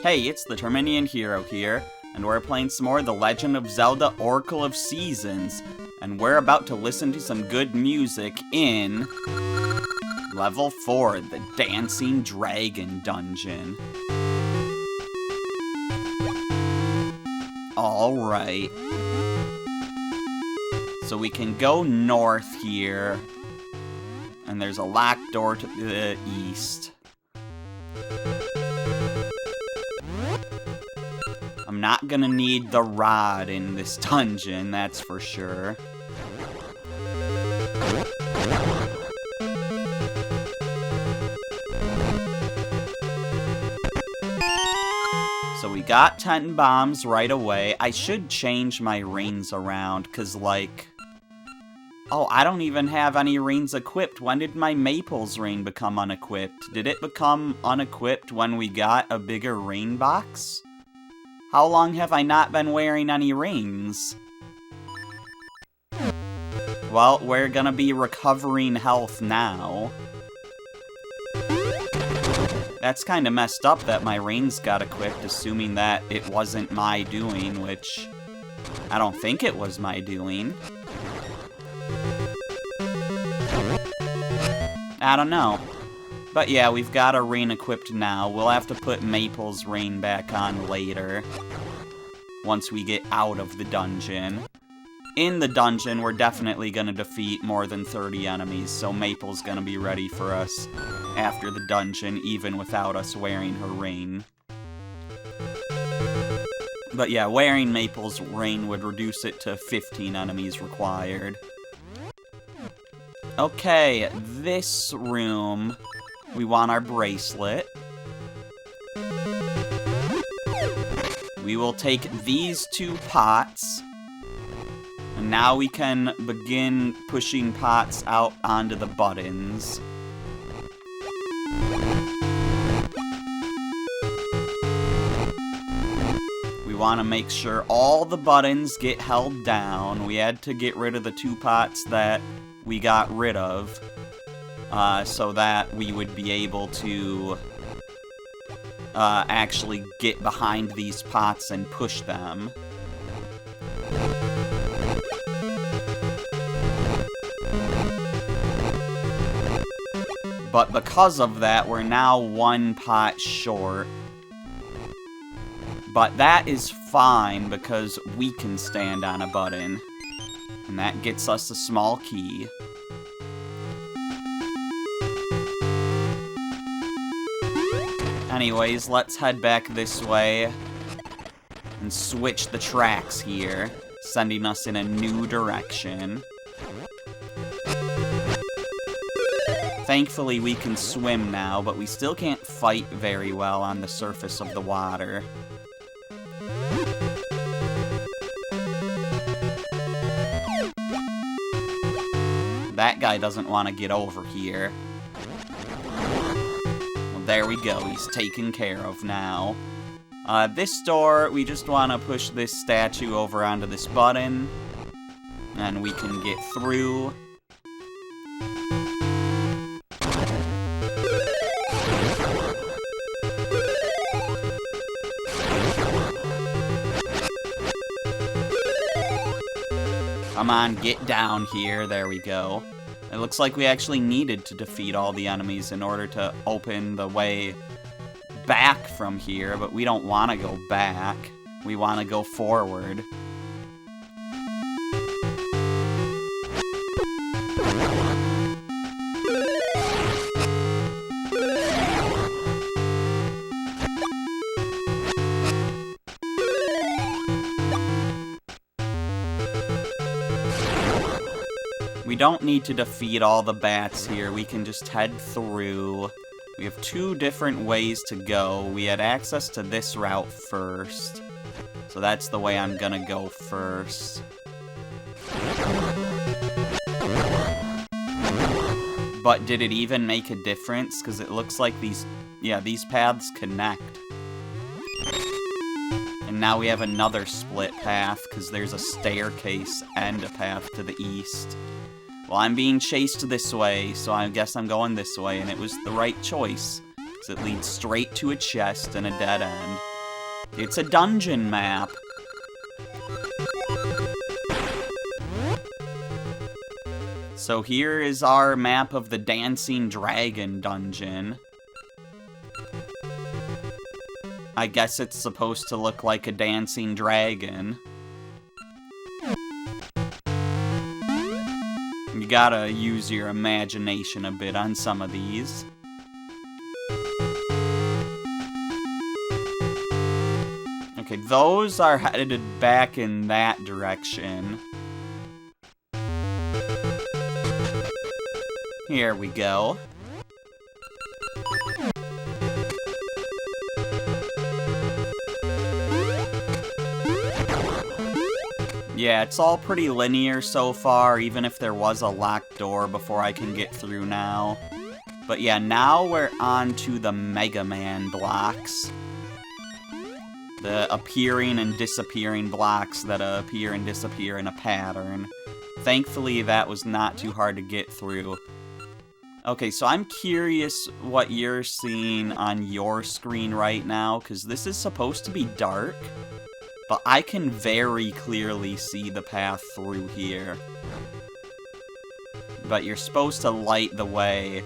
Hey, it's the Terminian Hero here, and we're playing some more The Legend of Zelda Oracle of Seasons, and we're about to listen to some good music in Level 4, the Dancing Dragon Dungeon. Alright. So we can go north here, and there's a locked door to the east. I'm not gonna need the rod in this dungeon, that's for sure. So we got 10 bombs right away. I should change my rings around, cause like... Oh, I don't even have any rings equipped. When did my Maples ring become unequipped? Did it become unequipped when we got a bigger ring box? How long have I not been wearing any rings? Well, we're gonna be recovering health now. That's kinda messed up that my rings got equipped, assuming that it wasn't my doing, which I don't think it was my doing. I don't know. But yeah, we've got a ring equipped now. We'll have to put Maple's ring back on later, once we get out of the dungeon. In the dungeon, we're definitely gonna defeat more than 30 enemies, so Maple's gonna be ready for us after the dungeon, even without us wearing her ring. But yeah, wearing Maple's ring would reduce it to 15 enemies required. Okay, this room, we want our bracelet. We will take these 2 pots, and now we can begin pushing pots out onto the buttons. We want to make sure all the buttons get held down. We had to get rid of the 2 pots that we got rid of, so that we would be able to actually get behind these pots and push them. But because of that, we're now 1 pot short. But that is fine, because we can stand on a button. And that gets us a small key. Anyways, let's head back this way and switch the tracks here, sending us in a new direction. Thankfully, we can swim now, but we still can't fight very well on the surface of the water. That guy doesn't want to get over here. Well, there we go. He's taken care of now. This door, we just want to push this statue over onto this button, and we can get through. Come on, get down here. There we go. It looks like we actually needed to defeat all the enemies in order to open the way back from here, but we don't want to go back. We want to go forward. We don't need to defeat all the bats here, we can just head through. We have 2 different ways to go. We had access to this route first, so that's the way I'm gonna go first. But did it even make a difference? Because it looks like these paths connect. And now we have another split path, because there's a staircase and a path to the east. Well, I'm being chased this way, so I guess I'm going this way, and it was the right choice, because it leads straight to a chest and a dead end. It's a dungeon map. So here is our map of the Dancing Dragon dungeon. I guess it's supposed to look like a dancing dragon. You gotta use your imagination a bit on some of these. Okay, those are headed back in that direction. Here we go. Yeah, it's all pretty linear so far, even if there was a locked door before I can get through now. But yeah, now we're on to the Mega Man blocks. The appearing and disappearing blocks that appear and disappear in a pattern. Thankfully, that was not too hard to get through. Okay, so I'm curious what you're seeing on your screen right now, because this is supposed to be dark, but I can very clearly see the path through here. But you're supposed to light the way,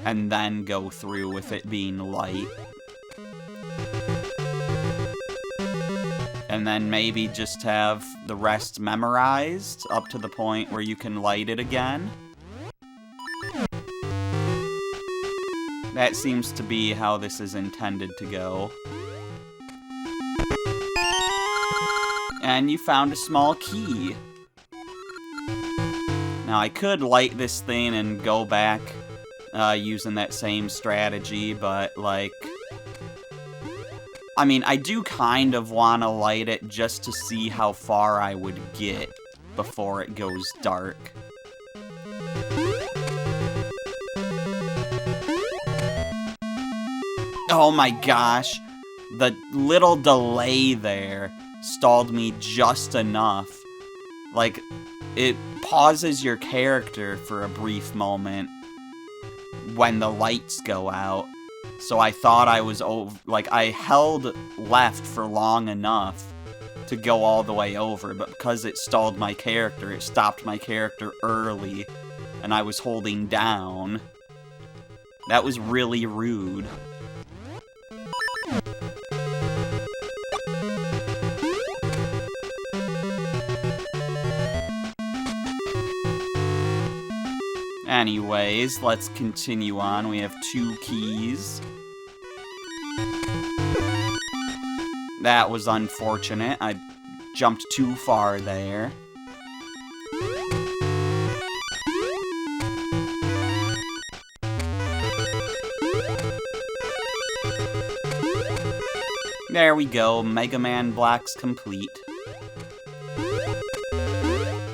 and then go through with it being light. And then maybe just have the rest memorized up to the point where you can light it again. That seems to be how this is intended to go. And you found a small key. Now I could light this thing and go back using that same strategy, but like... I mean, I do kind of want to light it just to see how far I would get before it goes dark. Oh my gosh, the little delay there stalled me just enough. Like, it pauses your character for a brief moment when the lights go out. So I thought I was over, like, I held left for long enough to go all the way over, but because it stalled my character, it stopped my character early, and I was holding down. That was really rude. Anyways, let's continue on. We have 2 keys. That was unfortunate. I jumped too far there. There we go. Mega Man blocks complete.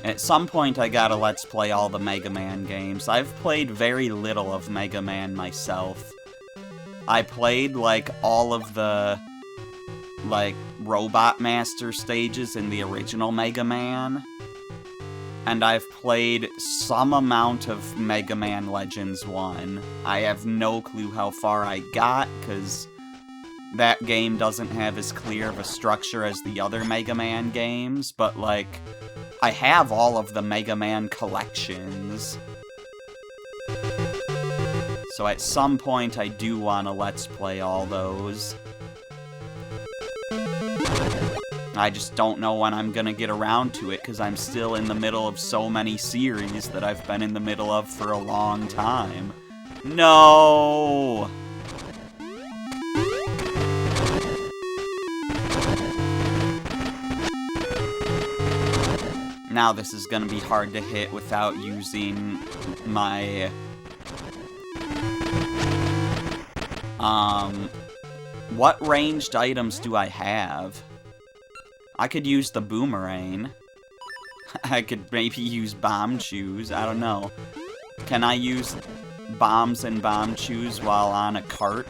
At some point, I gotta Let's Play all the Mega Man games. I've played very little of Mega Man myself. I played, like, all of the, like, Robot Master stages in the original Mega Man. And I've played some amount of Mega Man Legends 1. I have no clue how far I got, because that game doesn't have as clear of a structure as the other Mega Man games, but, like, I have all of the Mega Man collections. So at some point I do want to Let's Play all those. I just don't know when I'm gonna get around to it, because I'm still in the middle of so many series that I've been in the middle of for a long time. No! Now this is gonna be hard to hit without using my... What ranged items do I have? I could use the boomerang. I could maybe use bomb chews, I don't know. Can I use bombs and bomb chews while on a cart?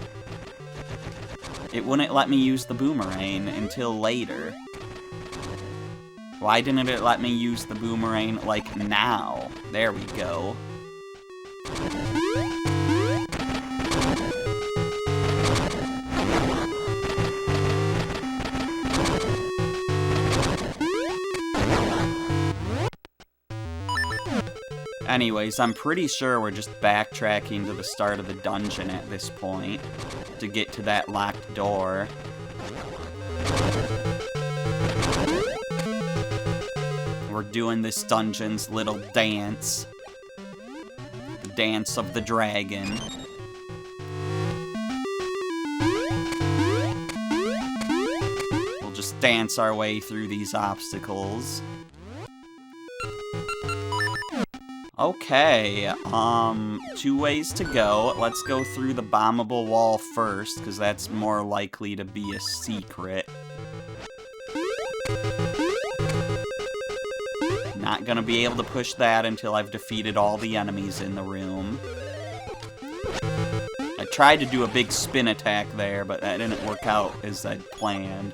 It wouldn't let me use the boomerang until later. Why didn't it let me use the boomerang, like, now? There we go. Anyways, I'm pretty sure we're just backtracking to the start of the dungeon at this point to get to that locked door. We're doing this dungeon's little dance. The dance of the dragon. We'll just dance our way through these obstacles. Okay, 2 ways to go. Let's go through the bombable wall first, because that's more likely to be a secret. Not gonna be able to push that until I've defeated all the enemies in the room. I tried to do a big spin attack there, but that didn't work out as I'd planned.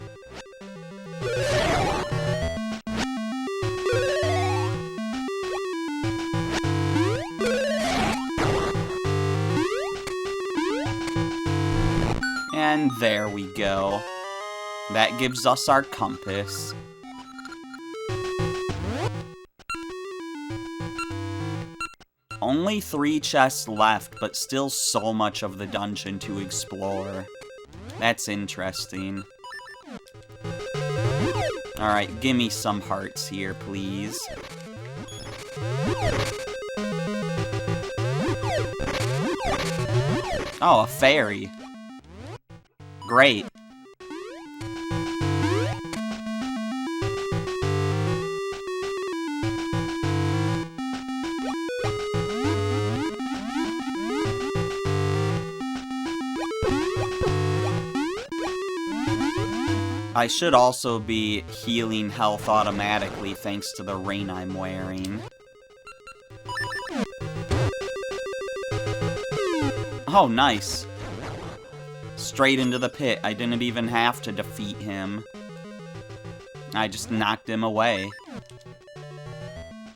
And there we go. That gives us our compass. Only 3 chests left, but still so much of the dungeon to explore. That's interesting. Alright, give me some hearts here, please. Oh, a fairy. Great. I should also be healing health automatically thanks to the ring I'm wearing. Oh, nice. Straight into the pit. I didn't even have to defeat him. I just knocked him away.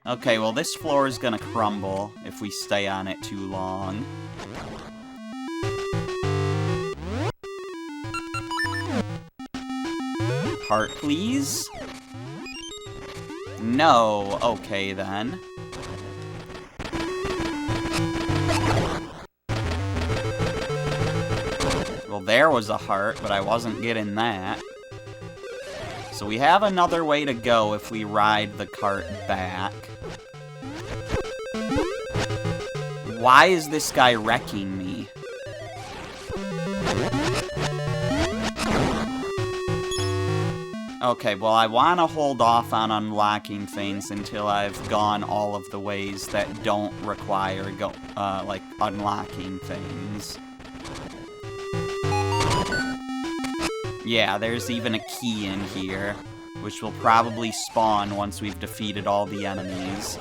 Okay, well this floor is gonna crumble if we stay on it too long. Heart, please? No. Okay, then. Well, there was a heart, but I wasn't getting that. So we have another way to go if we ride the cart back. Why is this guy wrecking me? Okay, well, I want to hold off on unlocking things until I've gone all of the ways that don't require, like, unlocking things. Yeah, there's even a key in here, which will probably spawn once we've defeated all the enemies.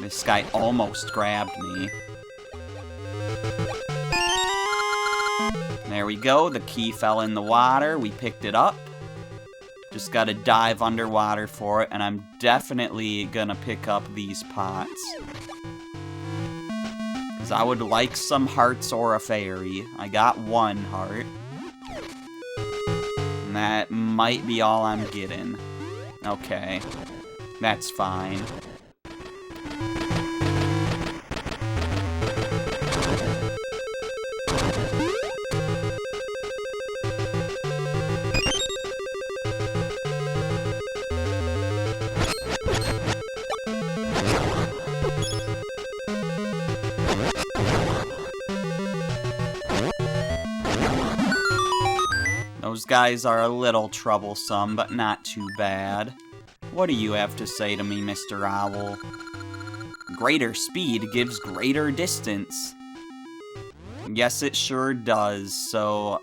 This guy almost grabbed me. There we go, the key fell in the water, we picked it up. Just gotta dive underwater for it, and I'm definitely gonna pick up these pots. Because I would like some hearts or a fairy. I got 1 heart. And that might be all I'm getting. Okay. That's fine. Those guys are a little troublesome, but not too bad. What do you have to say to me, Mr. Owl? Greater speed gives greater distance. Yes, it sure does, so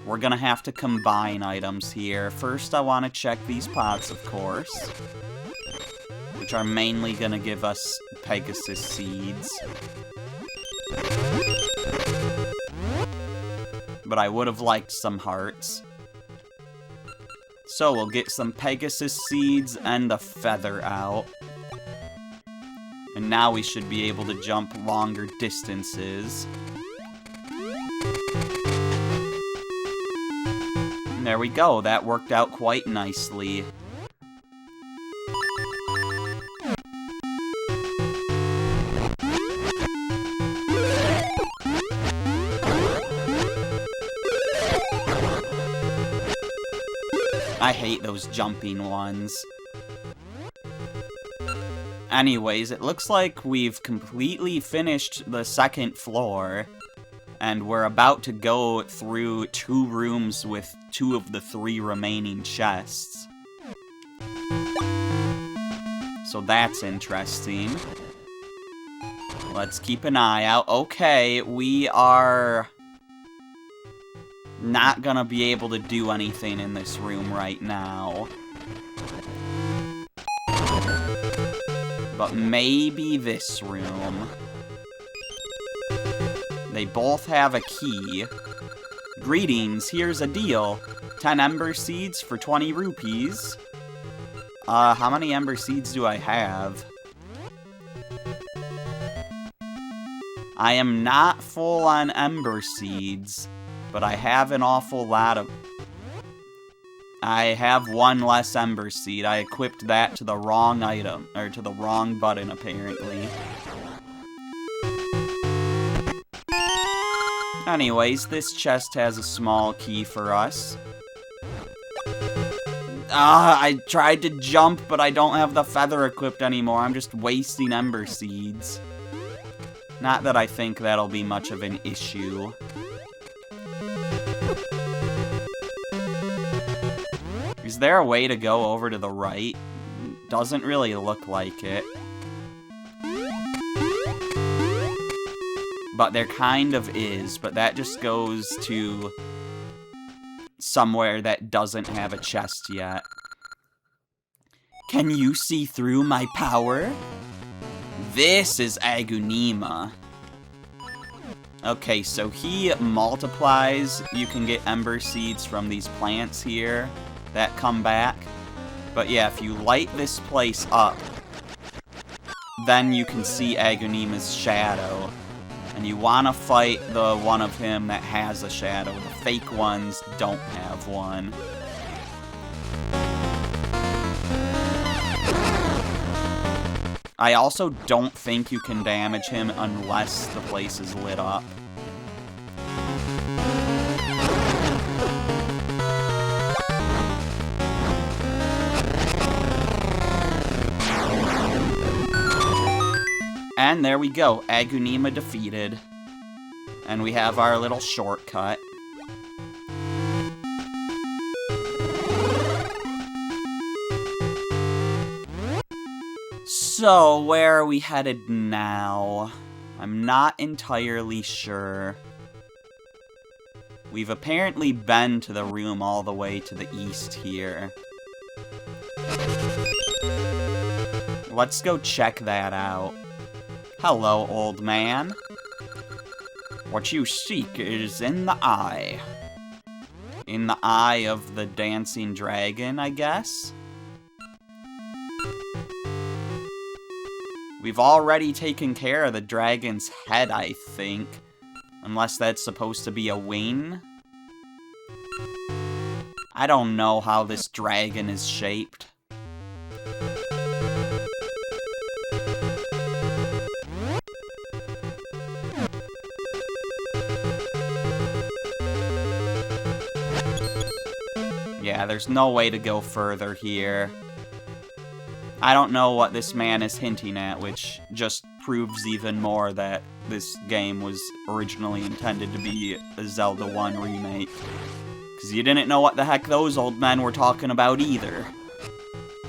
we're gonna have to combine items here. First, I want to check these pots, of course, which are mainly gonna give us Pegasus seeds. But I would have liked some hearts. So we'll get some Pegasus seeds and the feather out. And now we should be able to jump longer distances. And there we go, that worked out quite nicely. I hate those jumping ones. Anyways, it looks like we've completely finished the second floor, and we're about to go through 2 rooms with 2 of the 3 remaining chests. So that's interesting. Let's keep an eye out. Okay, we are not gonna be able to do anything in this room right now. But maybe this room. They both have a key. Greetings, here's a deal. 10 ember seeds for 20 rupees. How many ember seeds do I have? I am not full on ember seeds, but I have an awful lot of... I have 1 less ember seed. I equipped that to the wrong item, or to the wrong button, apparently. Anyways, this chest has a small key for us. I tried to jump, but I don't have the feather equipped anymore. I'm just wasting ember seeds. Not that I think that'll be much of an issue. Is there a way to go over to the right? Doesn't really look like it. But there kind of is, but that just goes to somewhere that doesn't have a chest yet. Can you see through my power? This is Agunima. Okay, so he multiplies. You can get ember seeds from these plants here that come back. But yeah, if you light this place up, then you can see Agunima's shadow. And you want to fight the one of him that has a shadow. The fake ones don't have one. I also don't think you can damage him unless the place is lit up. And there we go, Agunima defeated. And we have our little shortcut. So, where are we headed now? I'm not entirely sure. We've apparently been to the room all the way to the east here. Let's go check that out. Hello, old man. What you seek is in the eye. In the eye of the dancing dragon, I guess? We've already taken care of the dragon's head, I think. Unless that's supposed to be a wing. I don't know how this dragon is shaped. Yeah, there's no way to go further here. I don't know what this man is hinting at, which just proves even more that this game was originally intended to be a Zelda 1 remake. Because you didn't know what the heck those old men were talking about either.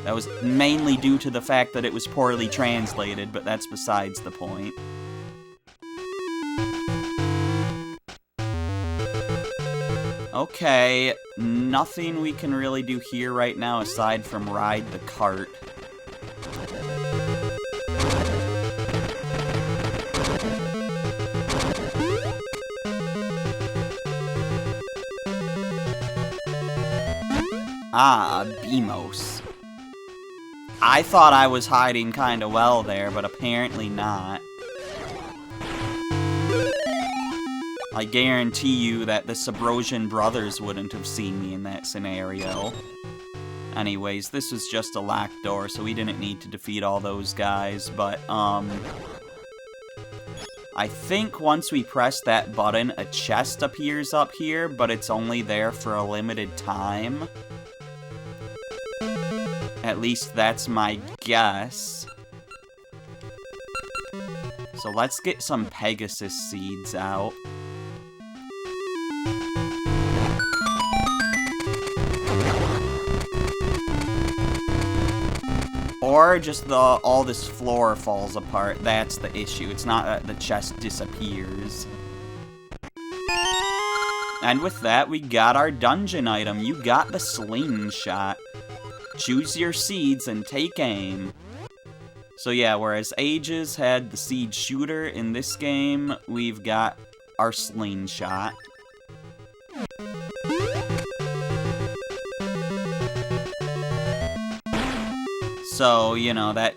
That was mainly due to the fact that it was poorly translated, but that's besides the point. Okay, nothing we can really do here right now aside from ride the cart. Ah, Beamos. I thought I was hiding kinda well there, but apparently not. I guarantee you that the Sabrosian brothers wouldn't have seen me in that scenario. Anyways, this was just a locked door, so we didn't need to defeat all those guys, but, I think once we press that button, a chest appears up here, but it's only there for a limited time. At least that's my guess. So let's get some Pegasus seeds out. Or just all this floor falls apart. That's the issue. It's not that the chest disappears. And with that, we got our dungeon item. You got the slingshot. Choose your seeds and take aim. So yeah, whereas Ages had the seed shooter, in this game, we've got our slingshot. So, you know, that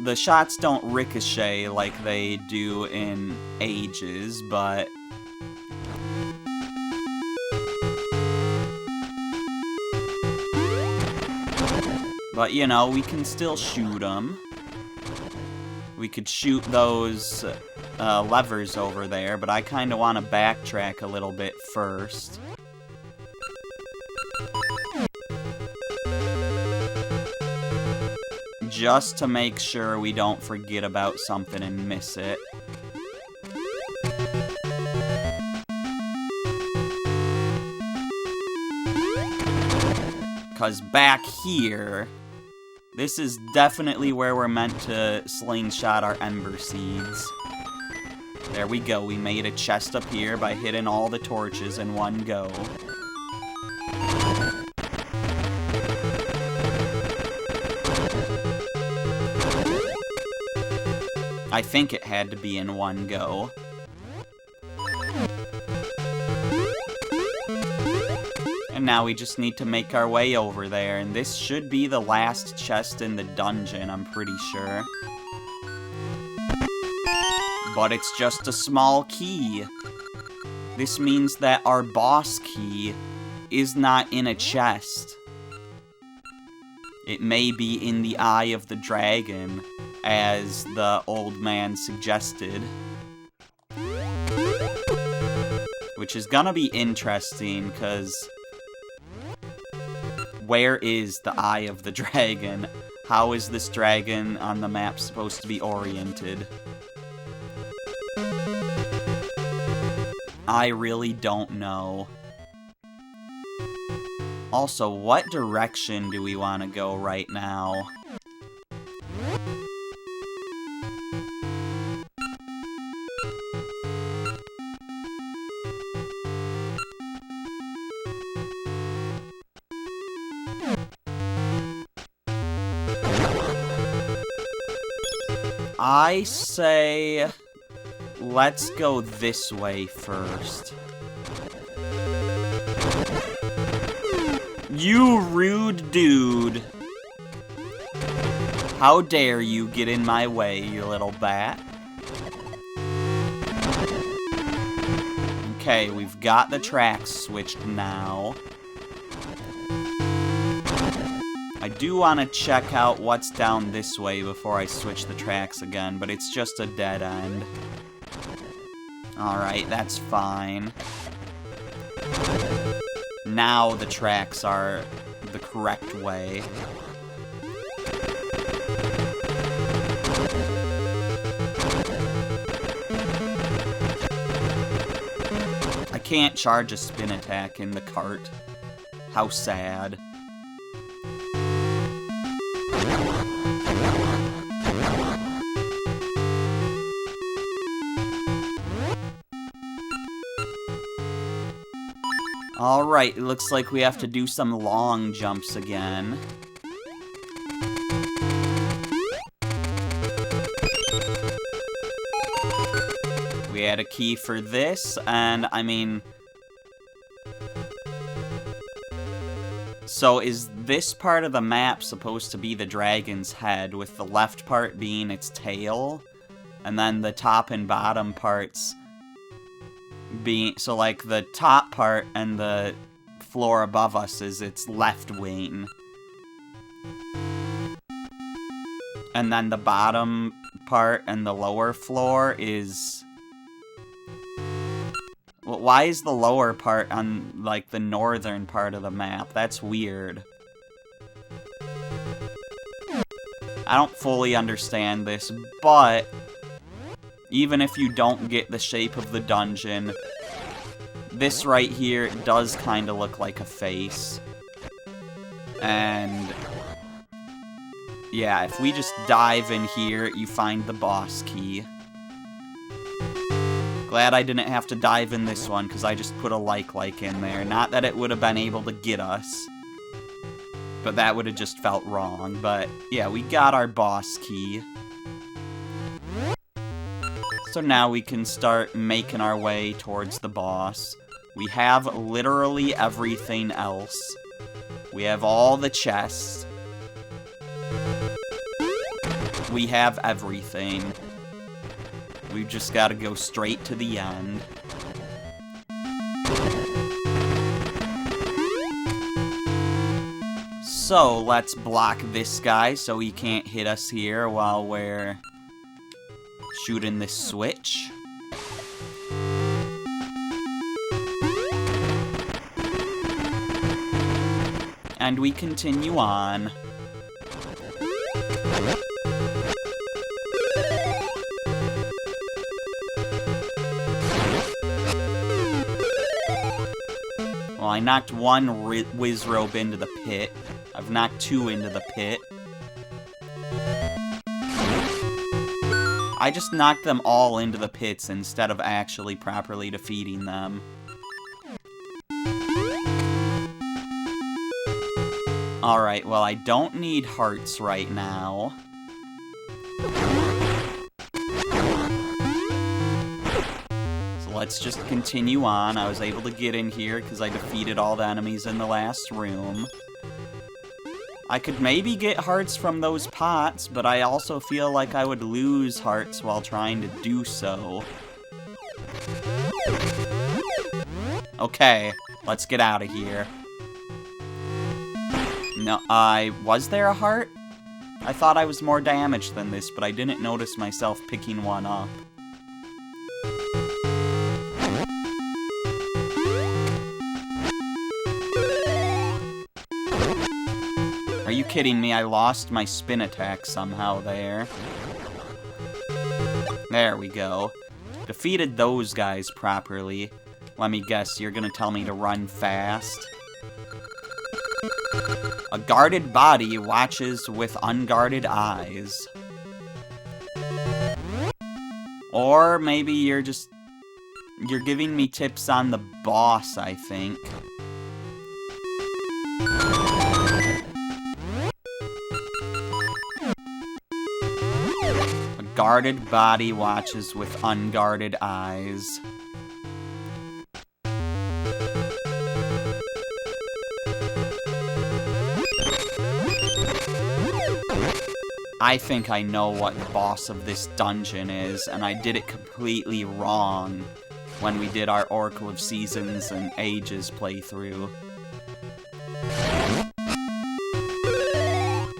the shots don't ricochet like they do in Ages, but you know, we can still shoot them. We could shoot those levers over there, but I kind of want to backtrack a little bit first. Just to make sure we don't forget about something and miss it. Because back here, this is definitely where we're meant to slingshot our Ember Seeds. There we go, we made a chest up here by hitting all the torches in one go. I think it had to be in one go. And now we just need to make our way over there, and this should be the last chest in the dungeon, I'm pretty sure. But it's just a small key. This means that our boss key is not in a chest. It may be in the Eye of the Dragon, as the old man suggested. Which is gonna be interesting, because where is the Eye of the Dragon? How is this dragon on the map supposed to be oriented? I really don't know. Also, what direction do we want to go right now? I say, let's go this way first. You rude dude. How dare you get in my way, you little bat. Okay, we've got the tracks switched now. I do want to check out what's down this way before I switch the tracks again, but it's just a dead end. Alright, that's fine. Now the tracks are the correct way. I can't charge a spin attack in the cart. How sad. Alright, it looks like we have to do some long jumps again. We had a key for this, and I mean... So is this part of the map supposed to be the dragon's head, with the left part being its tail? And then the top and bottom parts being... So, like, the top part and the floor above us is its left wing. And then the bottom part and the lower floor is... Well, why is the lower part on, like, the northern part of the map? That's weird. I don't fully understand this, but even if you don't get the shape of the dungeon, this right here does kind of look like a face. And yeah, if we just dive in here, you find the boss key. Glad I didn't have to dive in this one, because I just put a like in there. Not that it would have been able to get us, but that would have just felt wrong. But yeah, we got our boss key. So now we can start making our way towards the boss. We have literally everything else. We have all the chests. We have everything. We've just got to go straight to the end. So, let's block this guy so he can't hit us here while we're shooting this switch. And we continue on. Well, I knocked one Wizzrobe into the pit. I've knocked two into the pit. I just knocked them all into the pits instead of actually properly defeating them. Alright, well, I don't need hearts right now. So let's just continue on. I was able to get in here because I defeated all the enemies in the last room. I could maybe get hearts from those pots, but I also feel like I would lose hearts while trying to do so. Okay, let's get out of here. No, was there a heart? I thought I was more damaged than this, but I didn't notice myself picking one up. Are you kidding me? I lost my spin attack somehow there. There we go. Defeated those guys properly. Let me guess, you're gonna tell me to run fast? A guarded body watches with unguarded eyes. Or maybe you're giving me tips on the boss, I think. A guarded body watches with unguarded eyes. I think I know what the boss of this dungeon is, and I did it completely wrong when we did our Oracle of Seasons and Ages playthrough.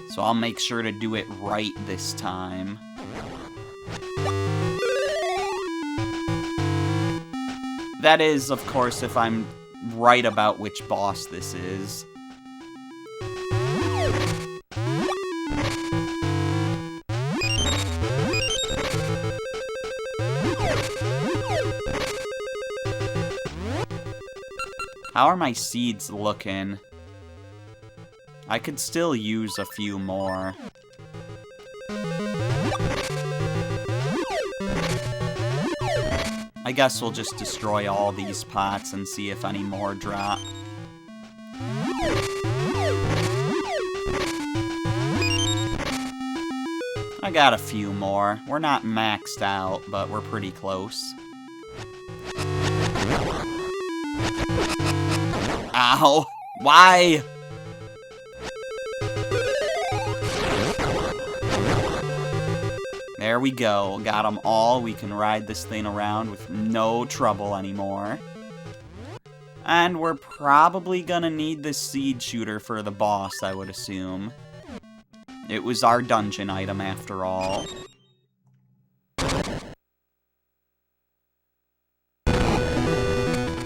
So I'll make sure to do it right this time. That is, of course, if I'm right about which boss this is. How are my seeds looking? I could still use a few more. I guess we'll just destroy all these pots and see if any more drop. I got a few more. We're not maxed out, but we're pretty close. Ow! Why? There we go. Got them all. We can ride this thing around with no trouble anymore. And we're probably gonna need this seed shooter for the boss, I would assume. It was our dungeon item after all.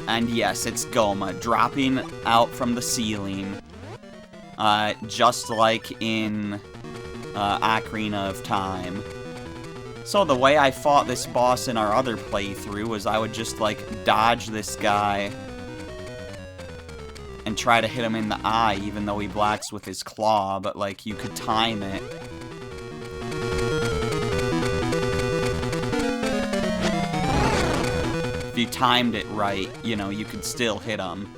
And yes, it's Gohma, dropping out from the ceiling. Just like in Ocarina of Time. So the way I fought this boss in our other playthrough was I would just, like, dodge this guy and try to hit him in the eye, even though he blocks with his claw, but, like, you could time it. If you timed it right, you know, you could still hit him.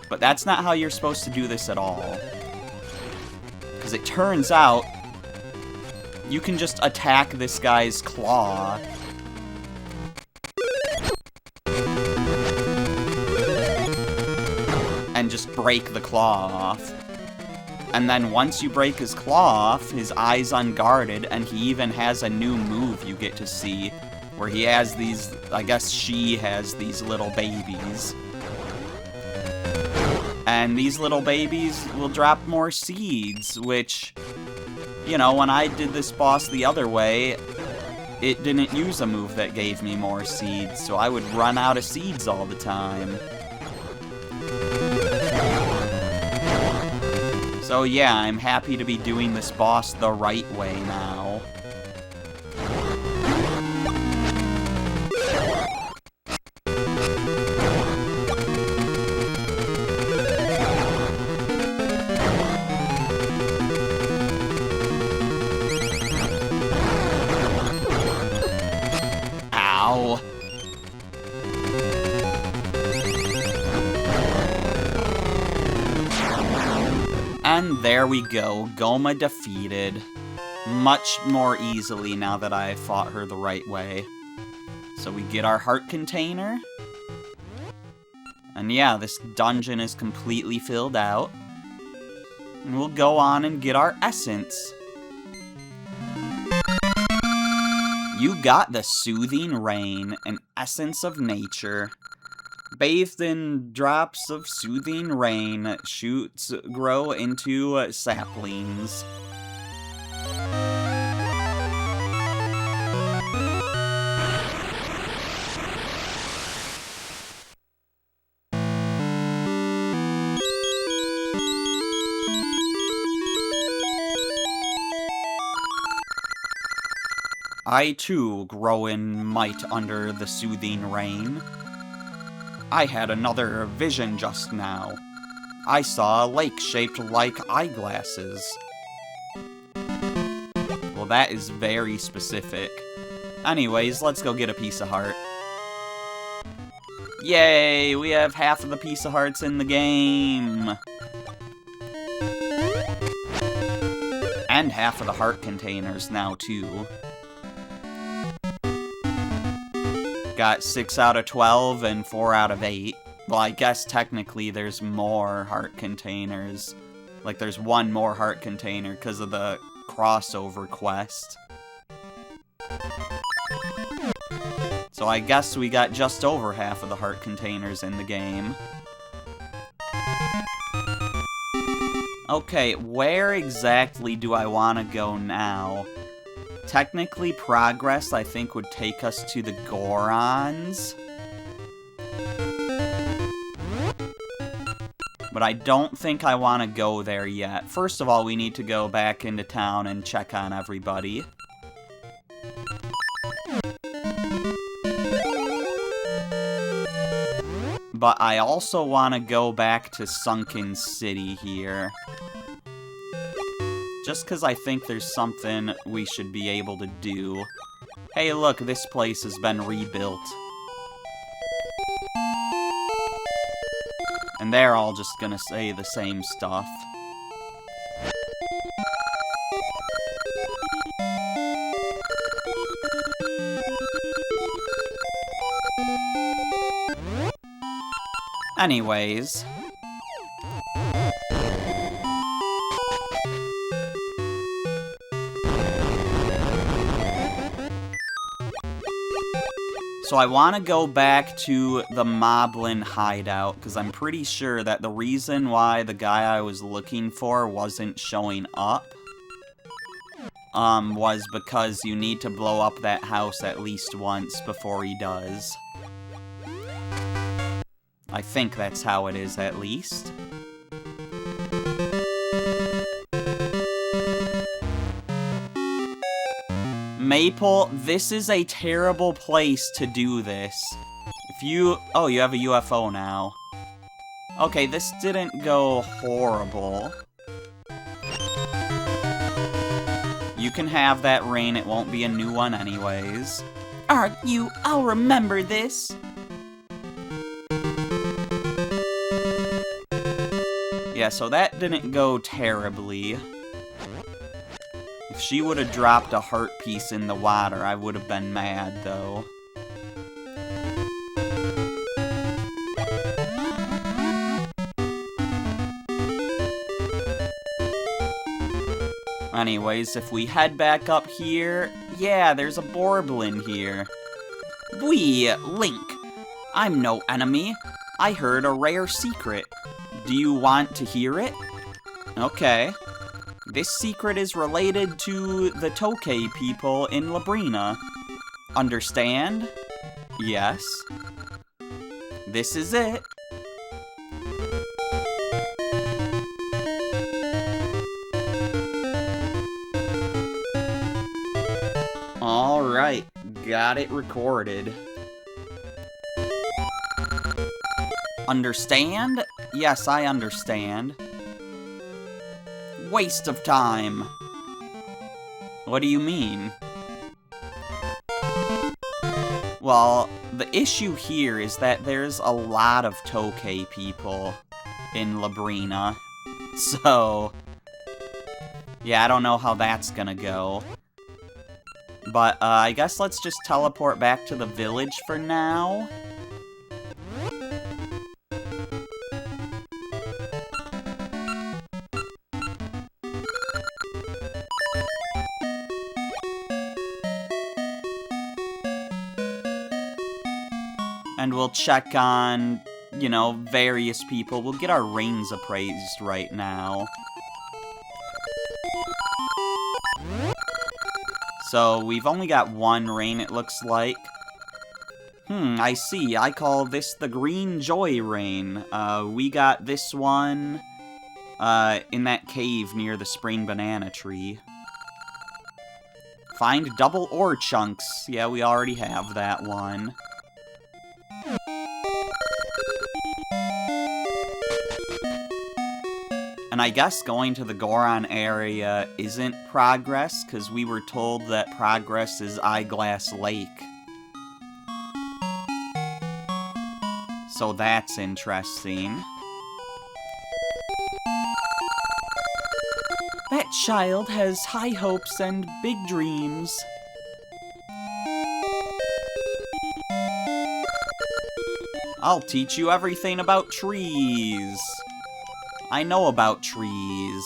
But that's not how you're supposed to do this at all. Because it turns out you can just attack this guy's claw. And just break the claw off. And then once you break his claw off, his eye's unguarded, and he even has a new move you get to see, where he has these, I guess she has these little babies. And these little babies will drop more seeds, which, you know, when I did this boss the other way, it didn't use a move that gave me more seeds, so I would run out of seeds all the time. So yeah, I'm happy to be doing this boss the right way now. Ow. And there we go, Gohma defeated. Much more easily now that I fought her the right way. So we get our heart container. And yeah, this dungeon is completely filled out. And we'll go on and get our essence. You got the Soothing Rain, an essence of nature. Bathed in drops of soothing rain, shoots grow into saplings. I too grow in might under the soothing rain. I had another vision just now. I saw a lake shaped like eyeglasses. Well, that is very specific. Anyways, let's go get a piece of heart. Yay! We have half of the piece of hearts in the game! And half of the heart containers now, too. Got 6 out of 12 and 4 out of 8. Well, I guess technically there's more heart containers. Like, there's one more heart container because of the crossover quest. So I guess we got just over half of the heart containers in the game. Okay, where exactly do I want to go now? Technically, progress, I think, would take us to the Gorons. But I don't think I want to go there yet. First of all, we need to go back into town and check on everybody. But I also want to go back to Sunken City here. Just because I think there's something we should be able to do. Hey, look, this place has been rebuilt. And they're all just gonna say the same stuff. Anyways. So I want to go back to the Moblin hideout, because I'm pretty sure that the reason why the guy I was looking for wasn't showing up was because you need to blow up that house at least once before he does. I think that's how it is, at least. Maple, this is a terrible place to do this. If you... Oh, you have a UFO now. Okay, this didn't go horrible. You can have that rain, it won't be a new one anyways. I'll remember this. Yeah, so that didn't go terribly. If she would have dropped a heart piece in the water, I would have been mad, though. Anyways, if we head back up here, yeah, there's a Borblin here. Link. I'm no enemy. I heard a rare secret. Do you want to hear it? Okay. This secret is related to the Tokay people in Labrina. Understand? Yes. This is it. Alright, got it recorded. Understand? Yes, I understand. Waste of time. What do you mean? Well, the issue here is that there's a lot of Tokay people in Labrina. So, yeah, I don't know how that's gonna go. But, I guess let's just teleport back to the village for now. And we'll check on, you know, various people. We'll get our reigns appraised right now. So, we've only got one reign, it looks like. I see. I call this the Green Joy reign. We got this one, in that cave near the Spring Banana Tree. Find double ore chunks. Yeah, we already have that one. And I guess going to the Goron area isn't progress, because we were told that progress is Eyeglass Lake. So that's interesting. That child has high hopes and big dreams. I'll teach you everything about trees. I know about trees.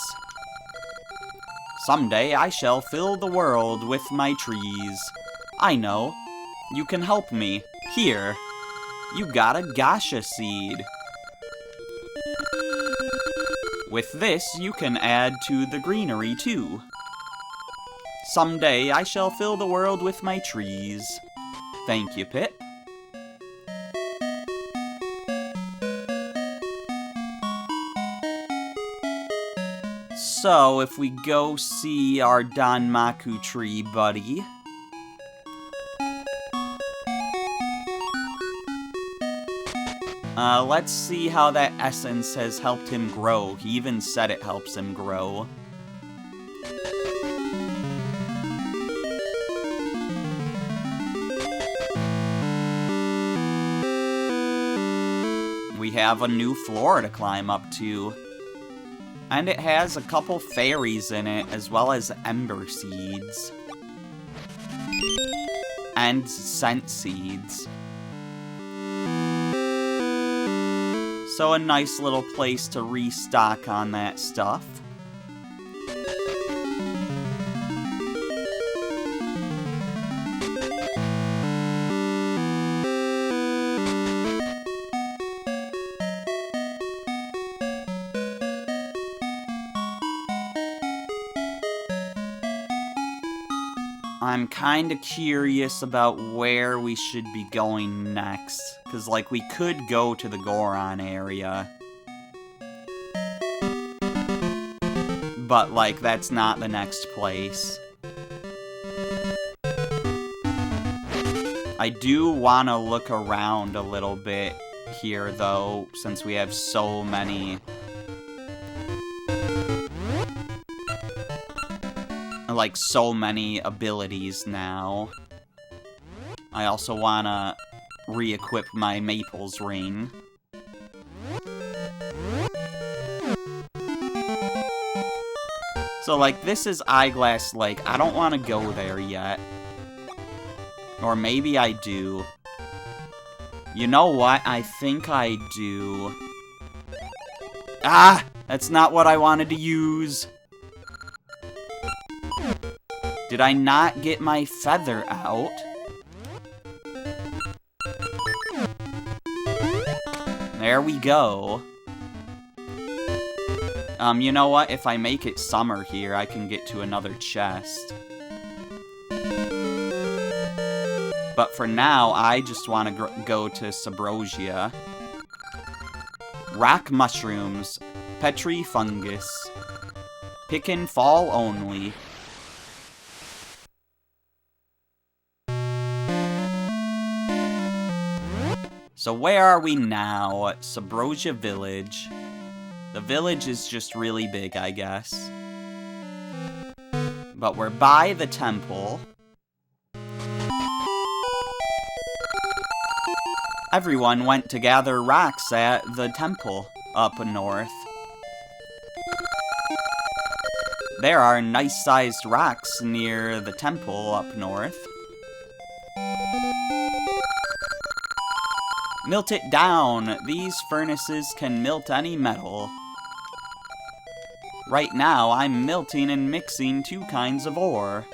Someday I shall fill the world with my trees. I know. You can help me. Here. You got a Gasha seed. With this, you can add to the greenery too. Someday I shall fill the world with my trees. Thank you, Pip. So, if we go see our Danmaku tree buddy... let's see how that essence has helped him grow. He even said it helps him grow. We have a new floor to climb up to. And it has a couple fairies in it, as well as ember seeds. And scent seeds. So a nice little place to restock on that stuff. I'm kinda curious about where we should be going next. Because, like, we could go to the Goron area. But, like, that's not the next place. I do want to look around a little bit here, though, since we have so many... like, so many abilities now. I also want to re-equip my Maples ring. So, like, this is Eyeglass Lake. I don't want to go there yet. Or maybe I do. You know what? I think I do. Ah! That's not what I wanted to use. Did I not get my feather out? There we go. You know what? If I make it summer here, I can get to another chest. But for now, I just want to go to Subrosia. Rock mushrooms. Petri fungus. Pick and fall only. So where are we now? Subrosia Village. The village is just really big, I guess. But we're by the temple. Everyone went to gather rocks at the temple up north. There are nice-sized rocks near the temple up north. Melt it down. These furnaces can melt any metal. Right now, I'm melting and mixing 2 kinds of ore.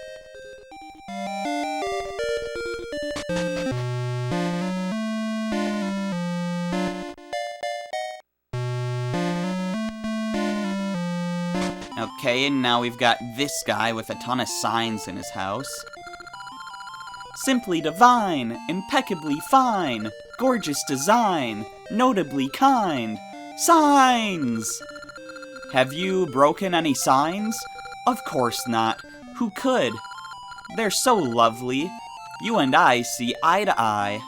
Okay, and now we've got this guy with a ton of signs in his house. Simply divine, impeccably fine, gorgeous design, notably kind. Signs! Have you broken any signs? Of course not. Who could? They're so lovely. You and I see eye to eye.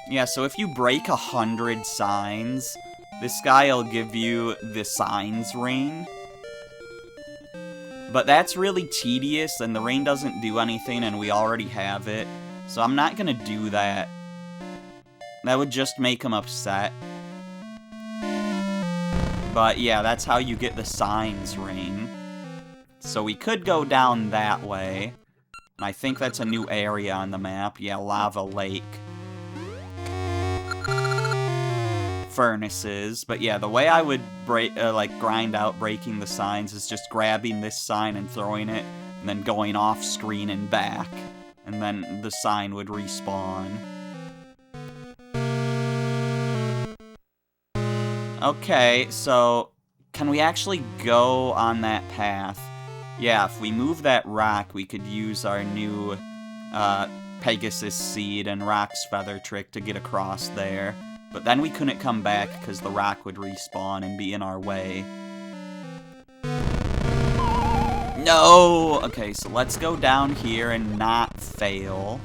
Yeah, so if you break 100 signs, this guy will give you the signs ring. But that's really tedious, and the ring doesn't do anything, and we already have it. So I'm not gonna do that. That would just make him upset. But yeah, that's how you get the signs ring. So we could go down that way. And I think that's a new area on the map. Yeah, Lava Lake. Furnaces. But yeah, the way I would grind out breaking the signs is just grabbing this sign and throwing it, and then going off screen and back. And then the sign would respawn. Okay, so can we actually go on that path? Yeah, if we move that rock, we could use our new Pegasus Seed and Rock's Feather trick to get across there. But then we couldn't come back because the rock would respawn and be in our way. No! Okay, so let's go down here and not fail.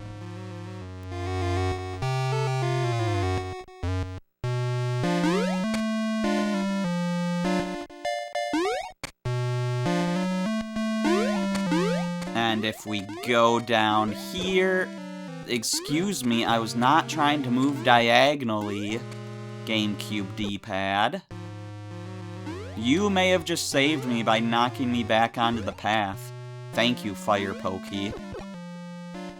And if we go down here... Excuse me, I was not trying to move diagonally, GameCube D-pad. You may have just saved me by knocking me back onto the path. Thank you, Fire Pokey.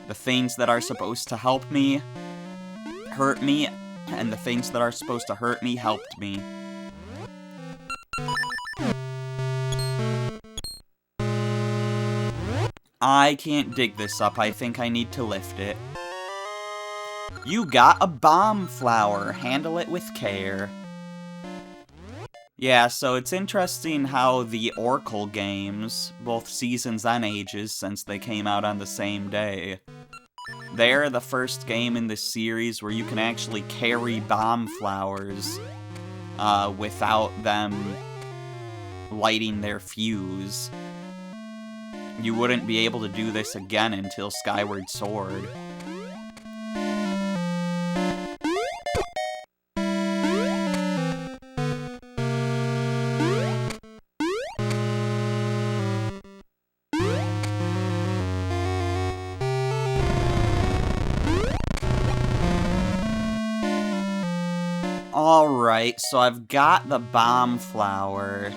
The things that are supposed to help me hurt me, and the things that are supposed to hurt me helped me. I can't dig this up. I think I need to lift it. You got a bomb flower. Handle it with care. Yeah, so it's interesting how the Oracle games, both Seasons and Ages, since they came out on the same day, they're the first game in this series where you can actually carry bomb flowers without them lighting their fuse. You wouldn't be able to do this again until Skyward Sword. Alright, so I've got the bomb flower.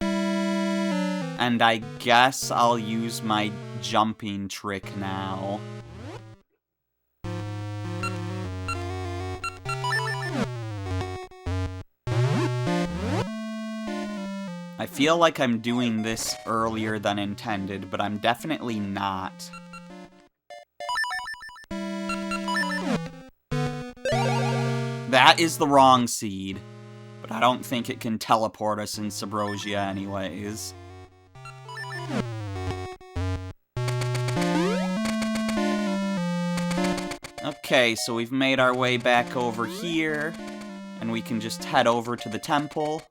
And I guess I'll use my jumping trick now. I feel like I'm doing this earlier than intended, but I'm definitely not. That is the wrong seed, but I don't think it can teleport us in Subrosia anyways. Okay, so we've made our way back over here, and we can just head over to the temple.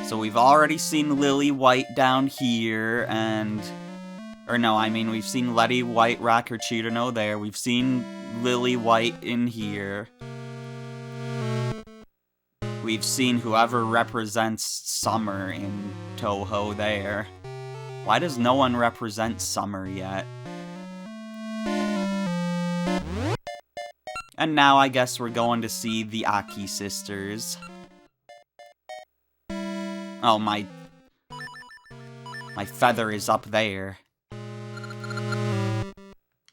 So we've already seen Lily White down here, and... Or no, I mean, we've seen Letty White, Rockerchitano there. We've seen Lily White in here. We've seen whoever represents Summer in Touhou there. Why does no one represent Summer yet? And now I guess we're going to see the Aki sisters. Oh, my feather is up there.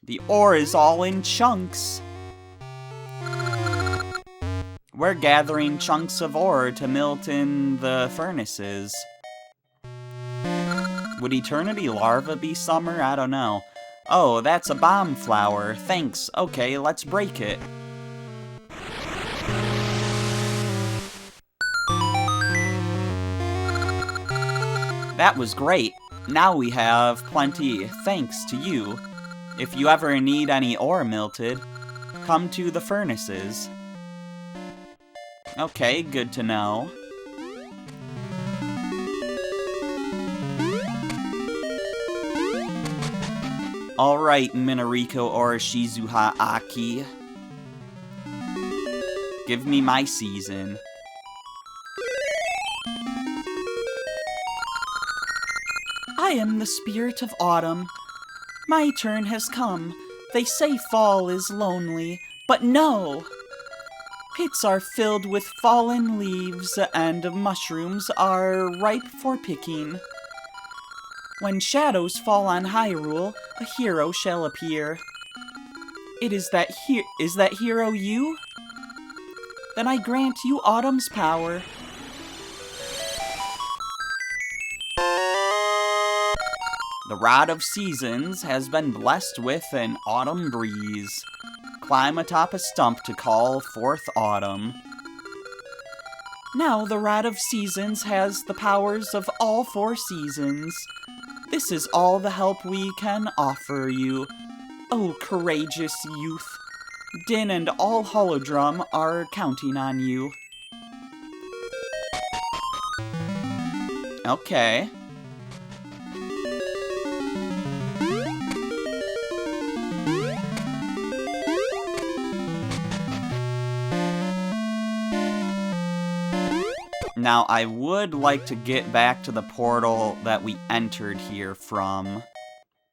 The ore is all in chunks. We're gathering chunks of ore to melt in the furnaces. Would Eternity Larva be Summer? I don't know. Oh, that's a bomb flower. Thanks. Okay, let's break it. That was great. Now we have plenty, thanks to you. If you ever need any ore melted, come to the furnaces. Okay, good to know. Alright, Minariko or Shizuha Aki. Give me my season. I am the spirit of autumn. My turn has come. They say fall is lonely, but no! Pits are filled with fallen leaves, and mushrooms are ripe for picking. When shadows fall on Hyrule, a hero shall appear. Is that hero you? Then I grant you autumn's power. The Rod of Seasons has been blessed with an autumn breeze. Climb atop a stump to call forth autumn. Now the Rod of Seasons has the powers of all 4 seasons. This is all the help we can offer you. Oh, courageous youth. Din and all Holodrum are counting on you. Okay. Now, I would like to get back to the portal that we entered here from.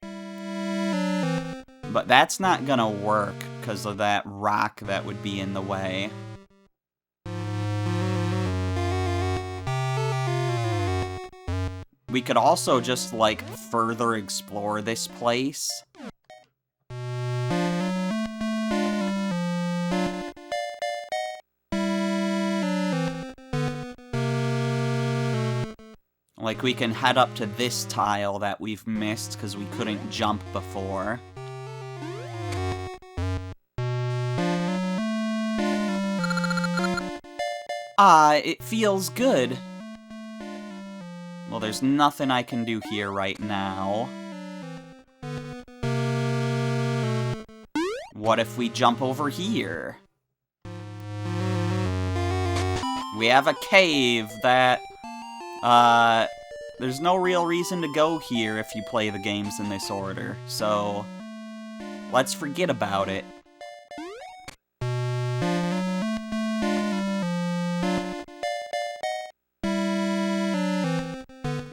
But that's not gonna work because of that rock that would be in the way. We could also just, like, further explore this place. Like, we can head up to this tile that we've missed because we couldn't jump before. Ah, it feels good. Well, there's nothing I can do here right now. What if we jump over here? We have a cave that... there's no real reason to go here if you play the games in this order, so let's forget about it.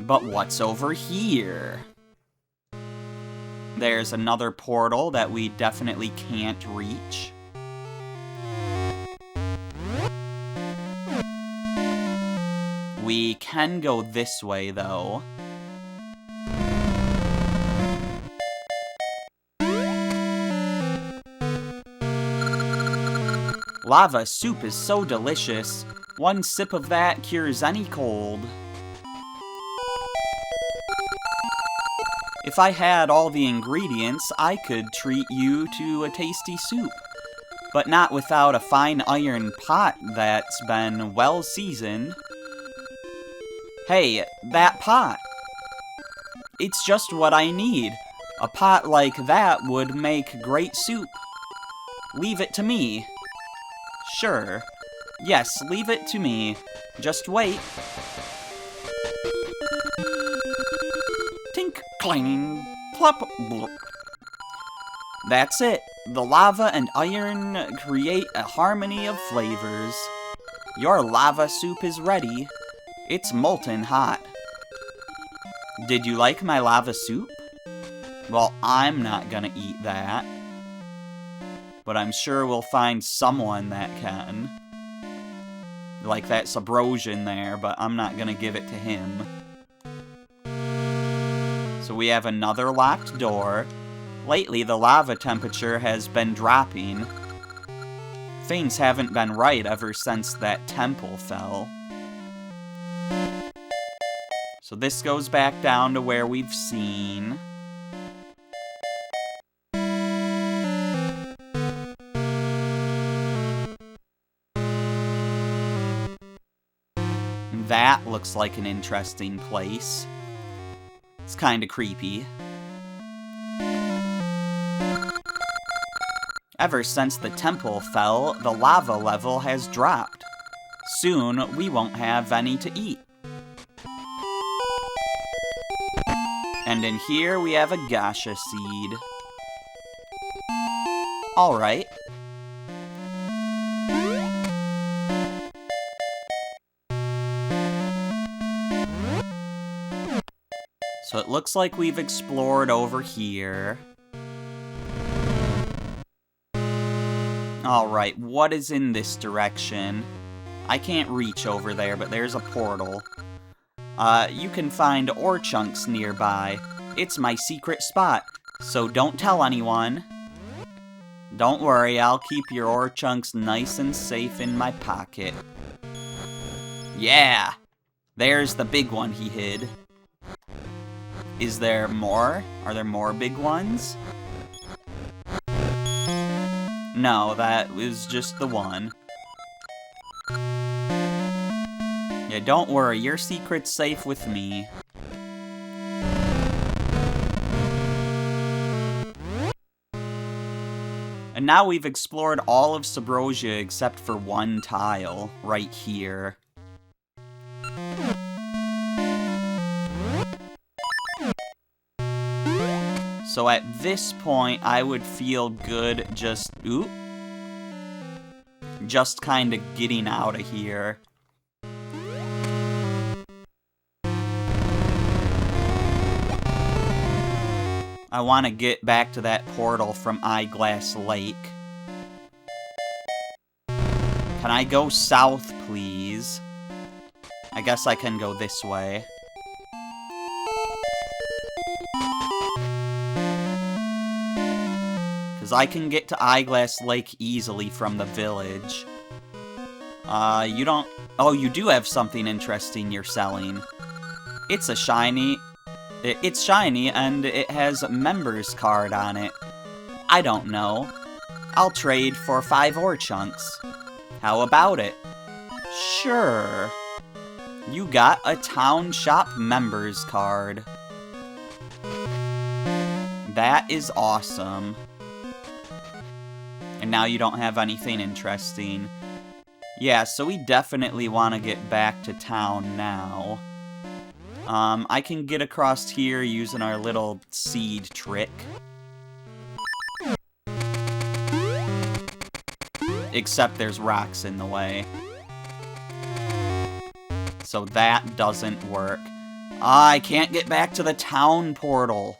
But what's over here? There's another portal that we definitely can't reach. We can go this way, though. Lava soup is so delicious. One sip of that cures any cold. If I had all the ingredients, I could treat you to a tasty soup. But not without a fine iron pot that's been well seasoned. Hey, that pot! It's just what I need. A pot like that would make great soup. Leave it to me. Sure. Yes, leave it to me. Just wait. Tink, clang, plop, blop. That's it. The lava and iron create a harmony of flavors. Your lava soup is ready. It's molten hot. Did you like my lava soup? Well, I'm not gonna eat that. But I'm sure we'll find someone that can. Like that Subrosian there, but I'm not gonna give it to him. So we have another locked door. Lately, the lava temperature has been dropping. Things haven't been right ever since that temple fell. So this goes back down to where we've seen. That looks like an interesting place. It's kinda creepy. Ever since the temple fell, the lava level has dropped. Soon, we won't have any to eat. And in here, we have a Gasha seed. Alright. So it looks like we've explored over here. Alright, what is in this direction? I can't reach over there, but there's a portal. You can find ore chunks nearby. It's my secret spot, so don't tell anyone. Don't worry, I'll keep your ore chunks nice and safe in my pocket. Yeah! There's the big one he hid. Is there more? Are there more big ones? No, that was just the one. Yeah, don't worry, your secret's safe with me. And now we've explored all of Subrosia except for one tile, right here. So at this point, I would feel good just kind of getting out of here. I want to get back to that portal from Eyeglass Lake. Can I go south, please? I guess I can go this way. I can get to Eyeglass Lake easily from the village. You don't... Oh, you do have something interesting you're selling. It's a shiny... It's shiny, and it has a member's card on it. I don't know. I'll trade for 5 ore chunks. How about it? Sure. You got a town shop member's card. That is awesome. And now you don't have anything interesting. Yeah, so we definitely want to get back to town now. I can get across here using our little seed trick. Except there's rocks in the way. So that doesn't work. I can't get back to the town portal.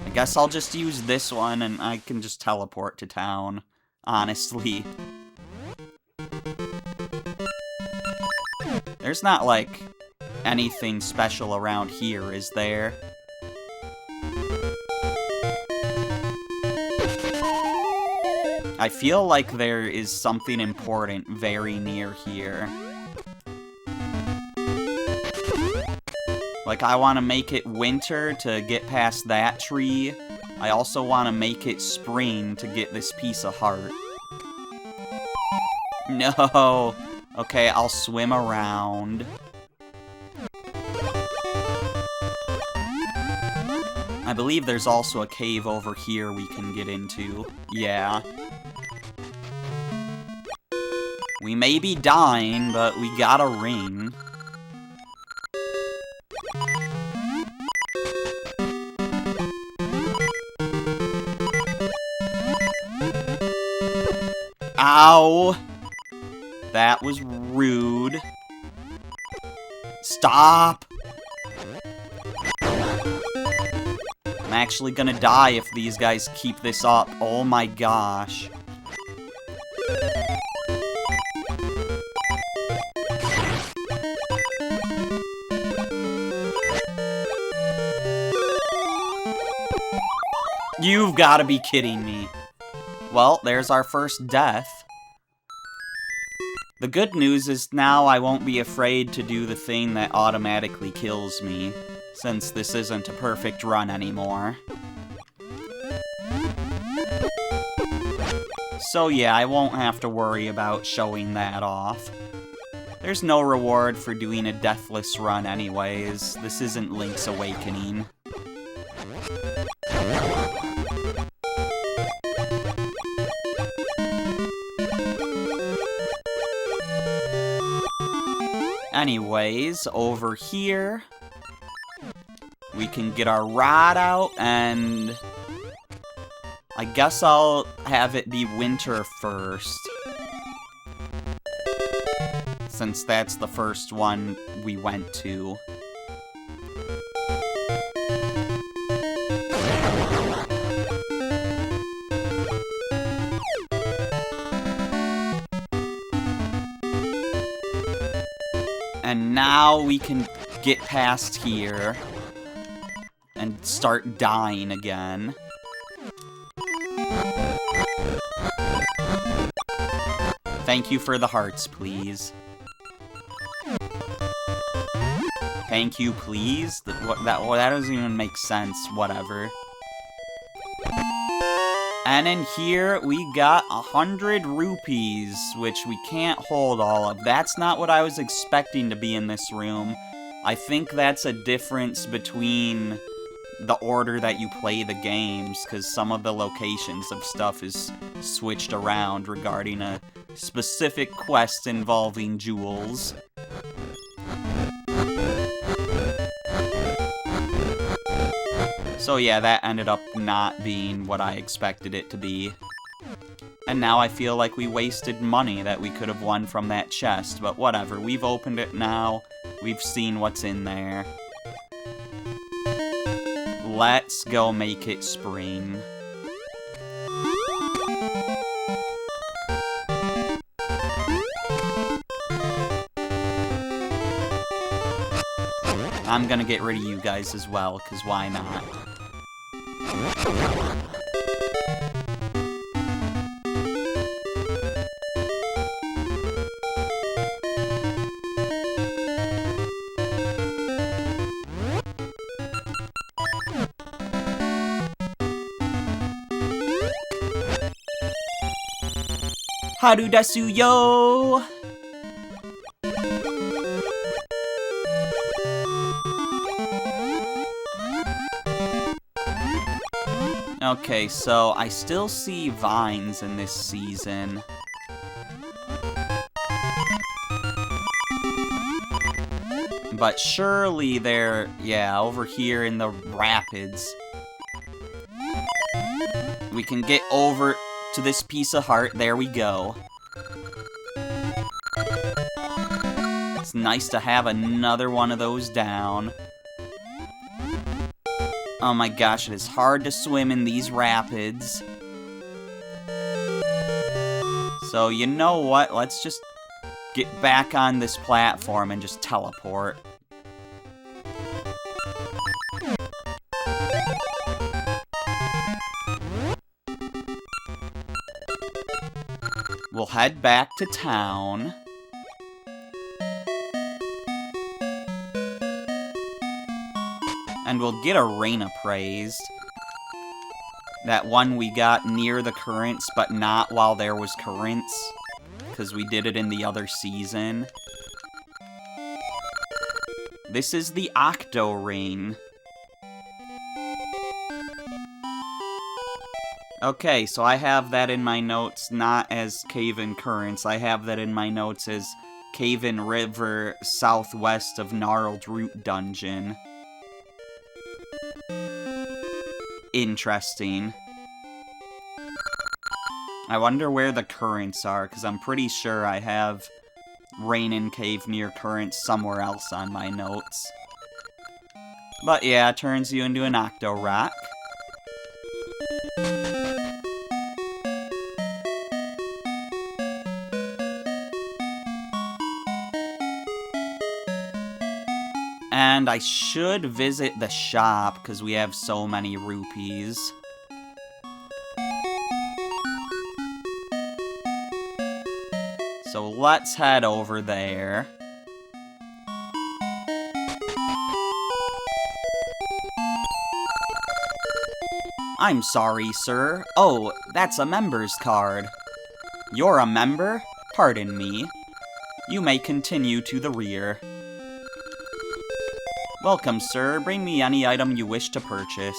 I guess I'll just use this one and I can just teleport to town, honestly. There's not, like, anything special around here, is there? I feel like there is something important very near here. Like, I want to make it winter to get past that tree. I also want to make it spring to get this piece of heart. No! Okay, I'll swim around. I believe there's also a cave over here we can get into. Yeah. We may be dying, but we got a ring. Ow! That was rude. Stop! I'm actually gonna die if these guys keep this up. Oh my gosh. You've gotta be kidding me. Well, there's our first death. The good news is now I won't be afraid to do the thing that automatically kills me, since this isn't a perfect run anymore. So yeah, I won't have to worry about showing that off. There's no reward for doing a deathless run anyways. This isn't Link's Awakening. Anyways, over here, we can get our rod out, and I guess I'll have it be winter first, since that's the first one we went to. And now we can get past here and start dying again. Thank you for the hearts, please. Thank you, please? That doesn't even make sense. Whatever. And in here, we got 100 rupees, which we can't hold all of. That's not what I was expecting to be in this room. I think that's a difference between the order that you play the games, because some of the locations of stuff is switched around regarding a specific quest involving jewels. So yeah, that ended up not being what I expected it to be. And now I feel like we wasted money that we could have won from that chest, but whatever, we've opened it now, we've seen what's in there. Let's go make it spring. I'm gonna get rid of you guys as well, because why not? Haru dasu yo! Okay, so I still see vines in this season. But surely they're, yeah, over here in the rapids. We can get over to this piece of heart. There we go. It's nice to have another one of those down. Oh my gosh, it is hard to swim in these rapids. So, you know what? Let's just get back on this platform and just teleport. We'll head back to town. And we'll get a Rain Appraised. That one we got near the currents, but not while there was currents. Because we did it in the other season. This is the Octo Ring. Okay, so I have that in my notes not as Cave-in Currents. I have that in my notes as Cave-in River southwest of Gnarled Root Dungeon. Interesting. I wonder where the currents are, because I'm pretty sure I have Rain Cave near currents somewhere else on my notes. But yeah, it turns you into an Octorock. And I should visit the shop, because we have so many rupees. So let's head over there. I'm sorry, sir. Oh, that's a member's card. You're a member? Pardon me. You may continue to the rear. Welcome, sir. Bring me any item you wish to purchase.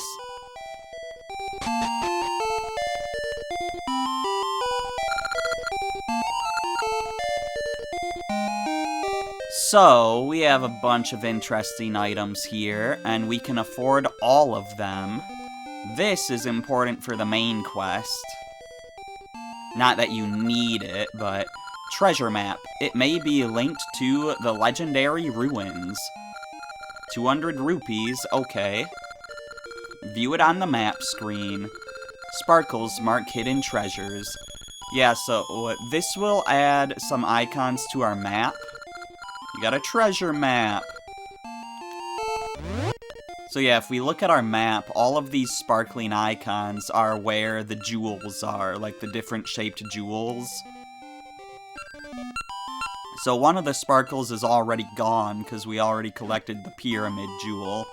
So, we have a bunch of interesting items here, and we can afford all of them. This is important for the main quest. Not that you need it, but... Treasure map. It may be linked to the legendary ruins. 200 rupees, okay. View it on the map screen. Sparkles mark hidden treasures. Yeah, so this will add some icons to our map. You got a treasure map. So yeah, if we look at our map, all of these sparkling icons are where the jewels are, like the different shaped jewels. So one of the sparkles is already gone, because we already collected the pyramid jewel.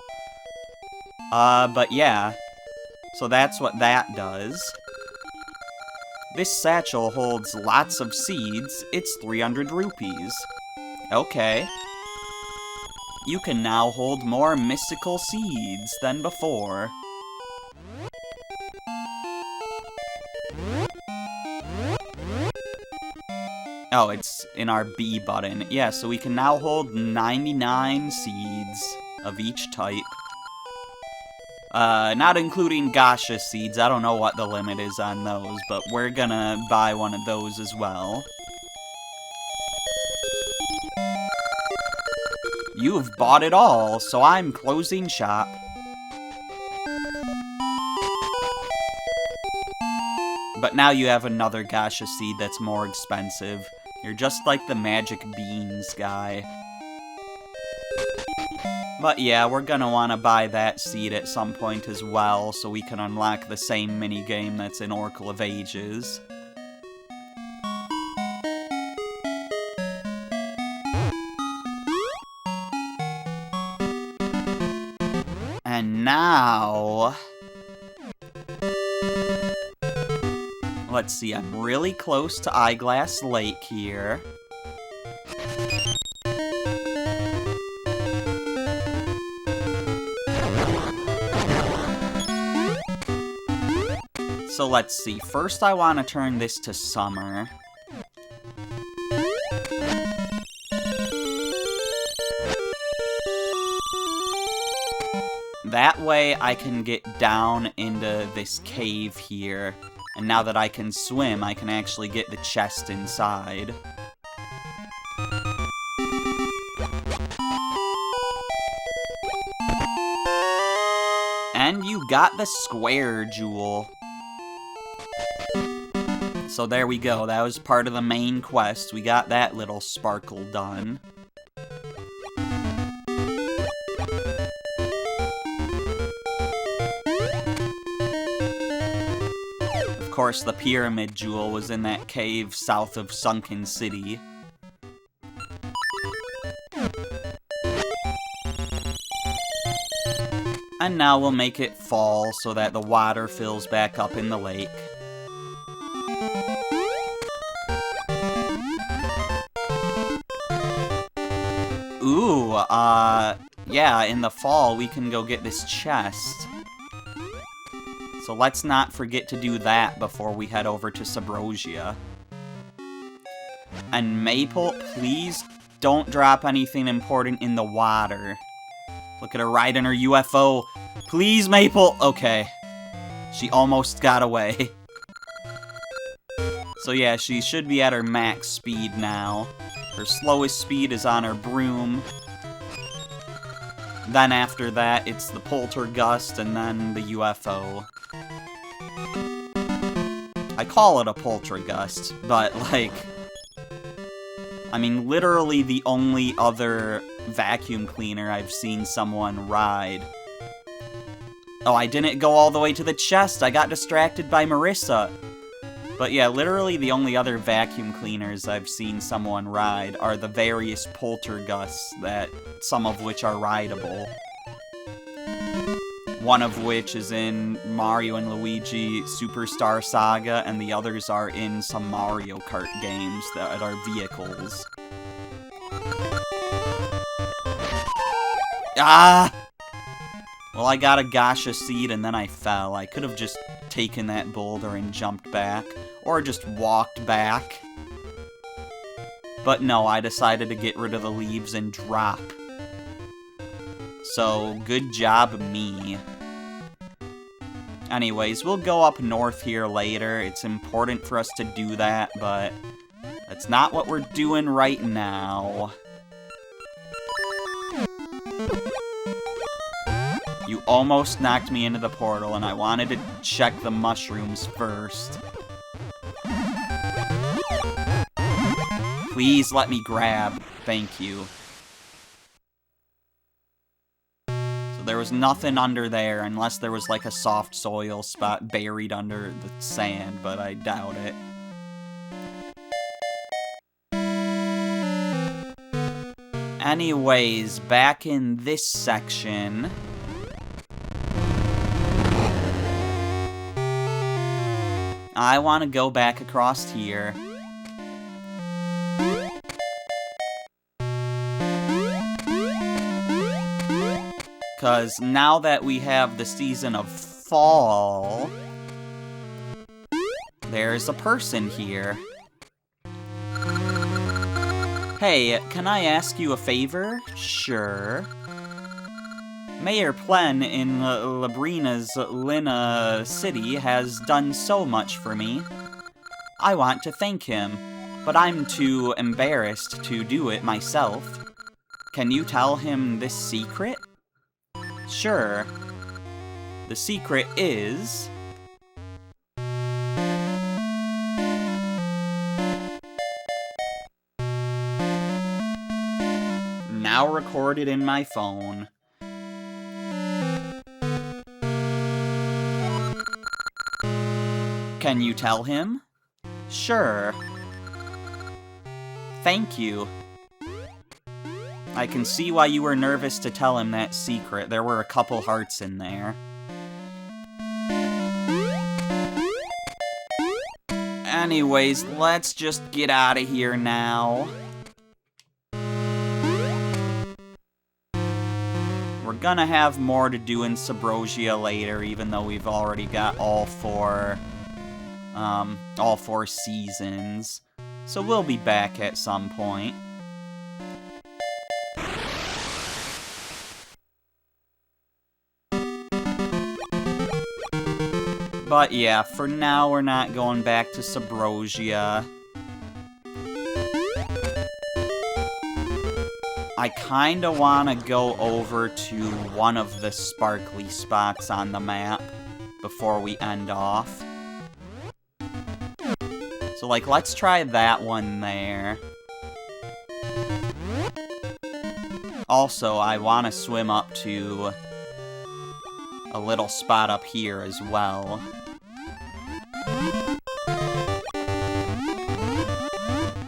But yeah. So that's what that does. This satchel holds lots of seeds. It's 300 rupees. Okay. You can now hold more mystical seeds than before. Oh, it's in our B button. Yeah, so we can now hold 99 seeds of each type. Not including Gasha seeds. I don't know what the limit is on those, but we're gonna buy one of those as well. You've bought it all, so I'm closing shop. But now you have another Gasha seed that's more expensive. You're just like the magic beans guy. But yeah, we're gonna want to buy that seed at some point as well, so we can unlock the same minigame that's in Oracle of Ages. And now... Let's see, I'm really close to Eyeglass Lake here. So let's see, first I want to turn this to summer. That way I can get down into this cave here. And now that I can swim, I can actually get the chest inside. And you got the square jewel. So there we go, that was part of the main quest. We got that little sparkle done. Of course, the pyramid jewel was in that cave south of Sunken City. And now we'll make it fall so that the water fills back up in the lake. Ooh, yeah, in the fall we can go get this chest. So let's not forget to do that before we head over to Subrosia. And Maple, please don't drop anything important in the water. Look at her riding her UFO. Please, Maple! Okay. She almost got away. So yeah, she should be at her max speed now. Her slowest speed is on her broom. Then after that, it's the Poltergust and then the UFO. I call it a Poltergust, but like... I mean, literally the only other vacuum cleaner I've seen someone ride. Oh, I didn't go all the way to the chest. I got distracted by Marissa. But yeah, literally the only other vacuum cleaners I've seen someone ride are the various Poltergusts, some of which are rideable. One of which is in Mario and Luigi Superstar Saga, and the others are in some Mario Kart games that are vehicles. Ah! Well, I got a gacha seed and then I fell. I could have just taken that boulder and jumped back, or just walked back. But no, I decided to get rid of the leaves and drop. So, good job, me. Anyways, we'll go up north here later. It's important for us to do that, but that's not what we're doing right now. You almost knocked me into the portal, and I wanted to check the mushrooms first. Please let me grab. Thank you. So there was nothing under there, unless there was like a soft soil spot buried under the sand, but I doubt it. Anyways, back in this section... I want to go back across here. Because now that we have the season of fall, there's a person here. Hey, can I ask you a favor? Sure. Mayor Plen in Labrina's Lina City has done so much for me. I want to thank him, but I'm too embarrassed to do it myself. Can you tell him this secret? Sure. The secret is... now recorded in my phone. Can you tell him? Sure. Thank you. I can see why you were nervous to tell him that secret. There were a couple hearts in there. Anyways, let's just get out of here now. We're gonna have more to do in Subrosia later, even though we've already got all four seasons. So we'll be back at some point. But yeah, for now we're not going back to Subrosia. I kinda wanna go over to one of the sparkly spots on the map before we end off. So, like, let's try that one there. Also, I wanna swim up to a little spot up here as well.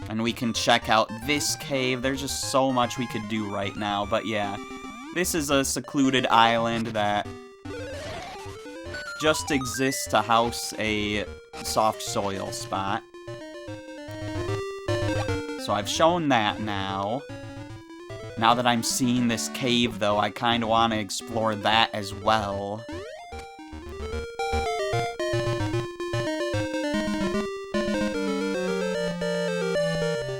And we can check out this cave. There's just so much we could do right now. But yeah, this is a secluded island that just exists to house a soft soil spot. So I've shown that now. Now that I'm seeing this cave, though, I kind of want to explore that as well.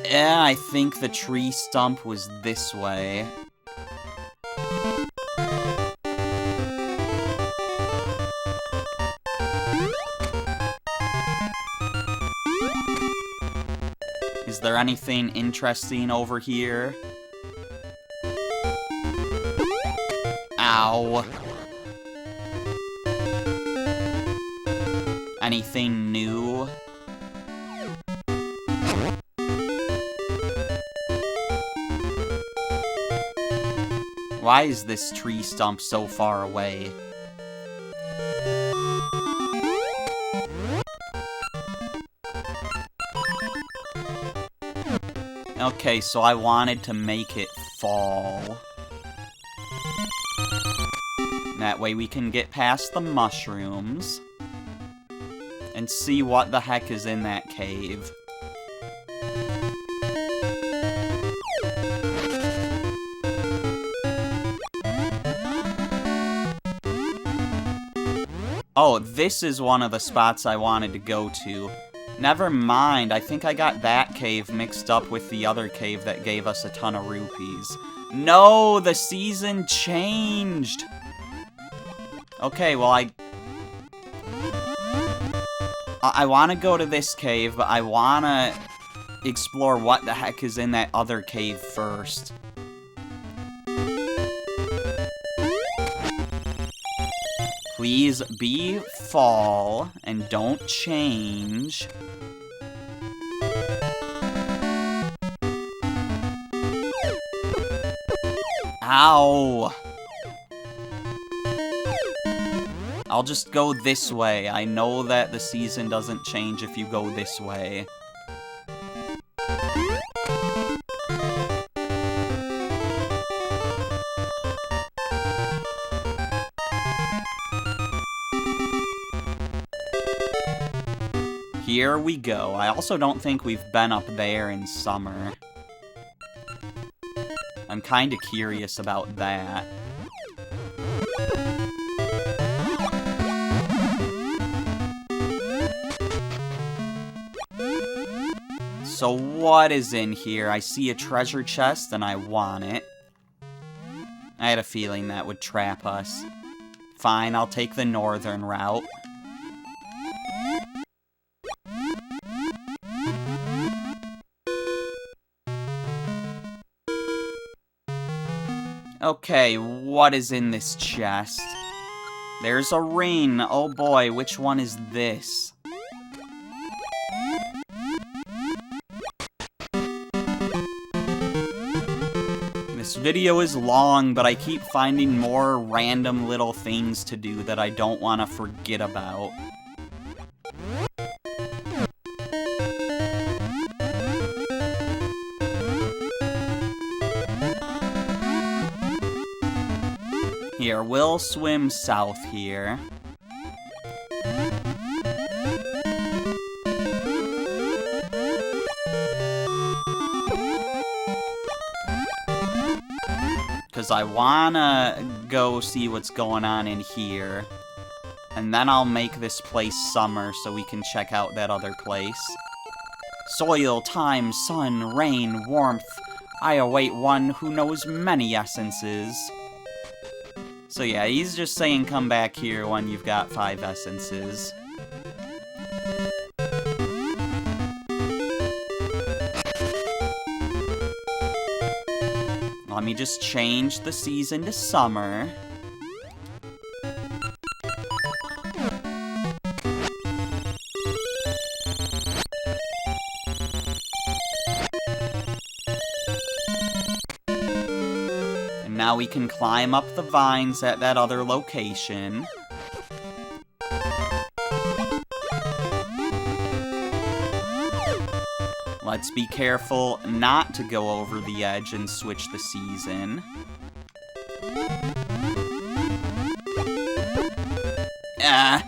Yeah, I think the tree stump was this way. Is there anything interesting over here? Ow. Anything new? Why is this tree stump so far away? Okay, so I wanted to make it fall. That way we can get past the mushrooms and see what the heck is in that cave. Oh, this is one of the spots I wanted to go to. Never mind, I think I got that cave mixed up with the other cave that gave us a ton of rupees. No, the season changed! Okay, well, I want to go to this cave, but I want to explore what the heck is in that other cave first. Please be fall and don't change. Ow! I'll just go this way. I know that the season doesn't change if you go this way. Here we go. I also don't think we've been up there in summer. I'm kinda curious about that. So what is in here? I see a treasure chest and I want it. I had a feeling that would trap us. Fine, I'll take the northern route. Okay, what is in this chest? There's a ring. Oh boy, which one is this? This video is long, but I keep finding more random little things to do that I don't want to forget about. Here, we'll swim south here. Because I wanna go see what's going on in here. And then I'll make this place summer so we can check out that other place. Soil, time, sun, rain, warmth. I await one who knows many essences. So yeah, he's just saying come back here when you've got 5 essences. Let me just change the season to summer. And now we can climb up the vines at that other location. Let's be careful not to go over the edge and switch the season. Ah.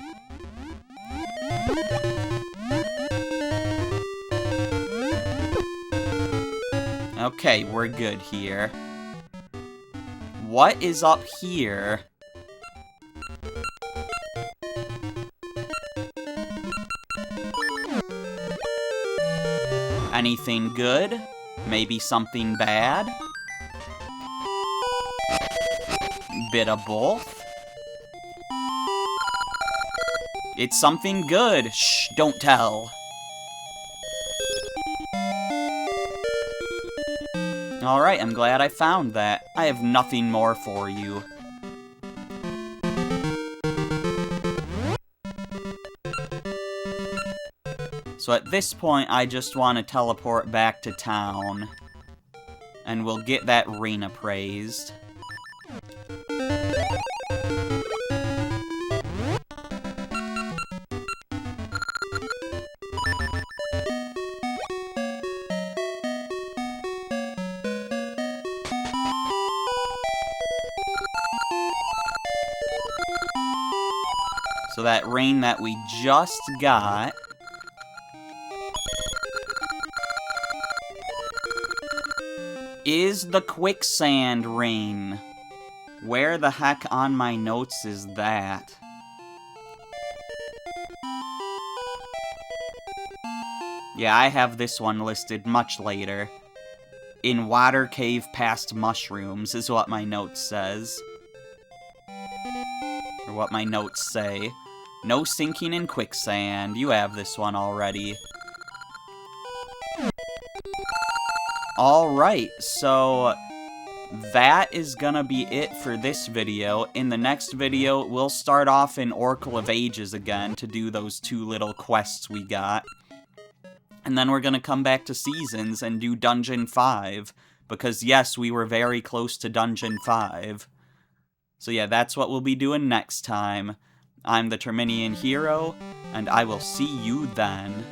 Okay, we're good here. What is up here? Anything good? Maybe something bad? Bit of both? It's something good. Shh, don't tell. Alright, I'm glad I found that. I have nothing more for you. So at this point, I just want to teleport back to town. And we'll get that ring appraised. So that rain that we just got is the quicksand rain. Where the heck on my notes is that? Yeah, I have this one listed much later. In Water Cave past mushrooms is what my notes says. Or what my notes say. No sinking in quicksand. You have this one already. Alright, so that is gonna be it for this video. In the next video, we'll start off in Oracle of Ages again to do those 2 little quests we got. And then we're gonna come back to Seasons and do Dungeon 5. Because yes, we were very close to Dungeon 5. So yeah, that's what we'll be doing next time. I'm the Terminian Hero, and I will see you then.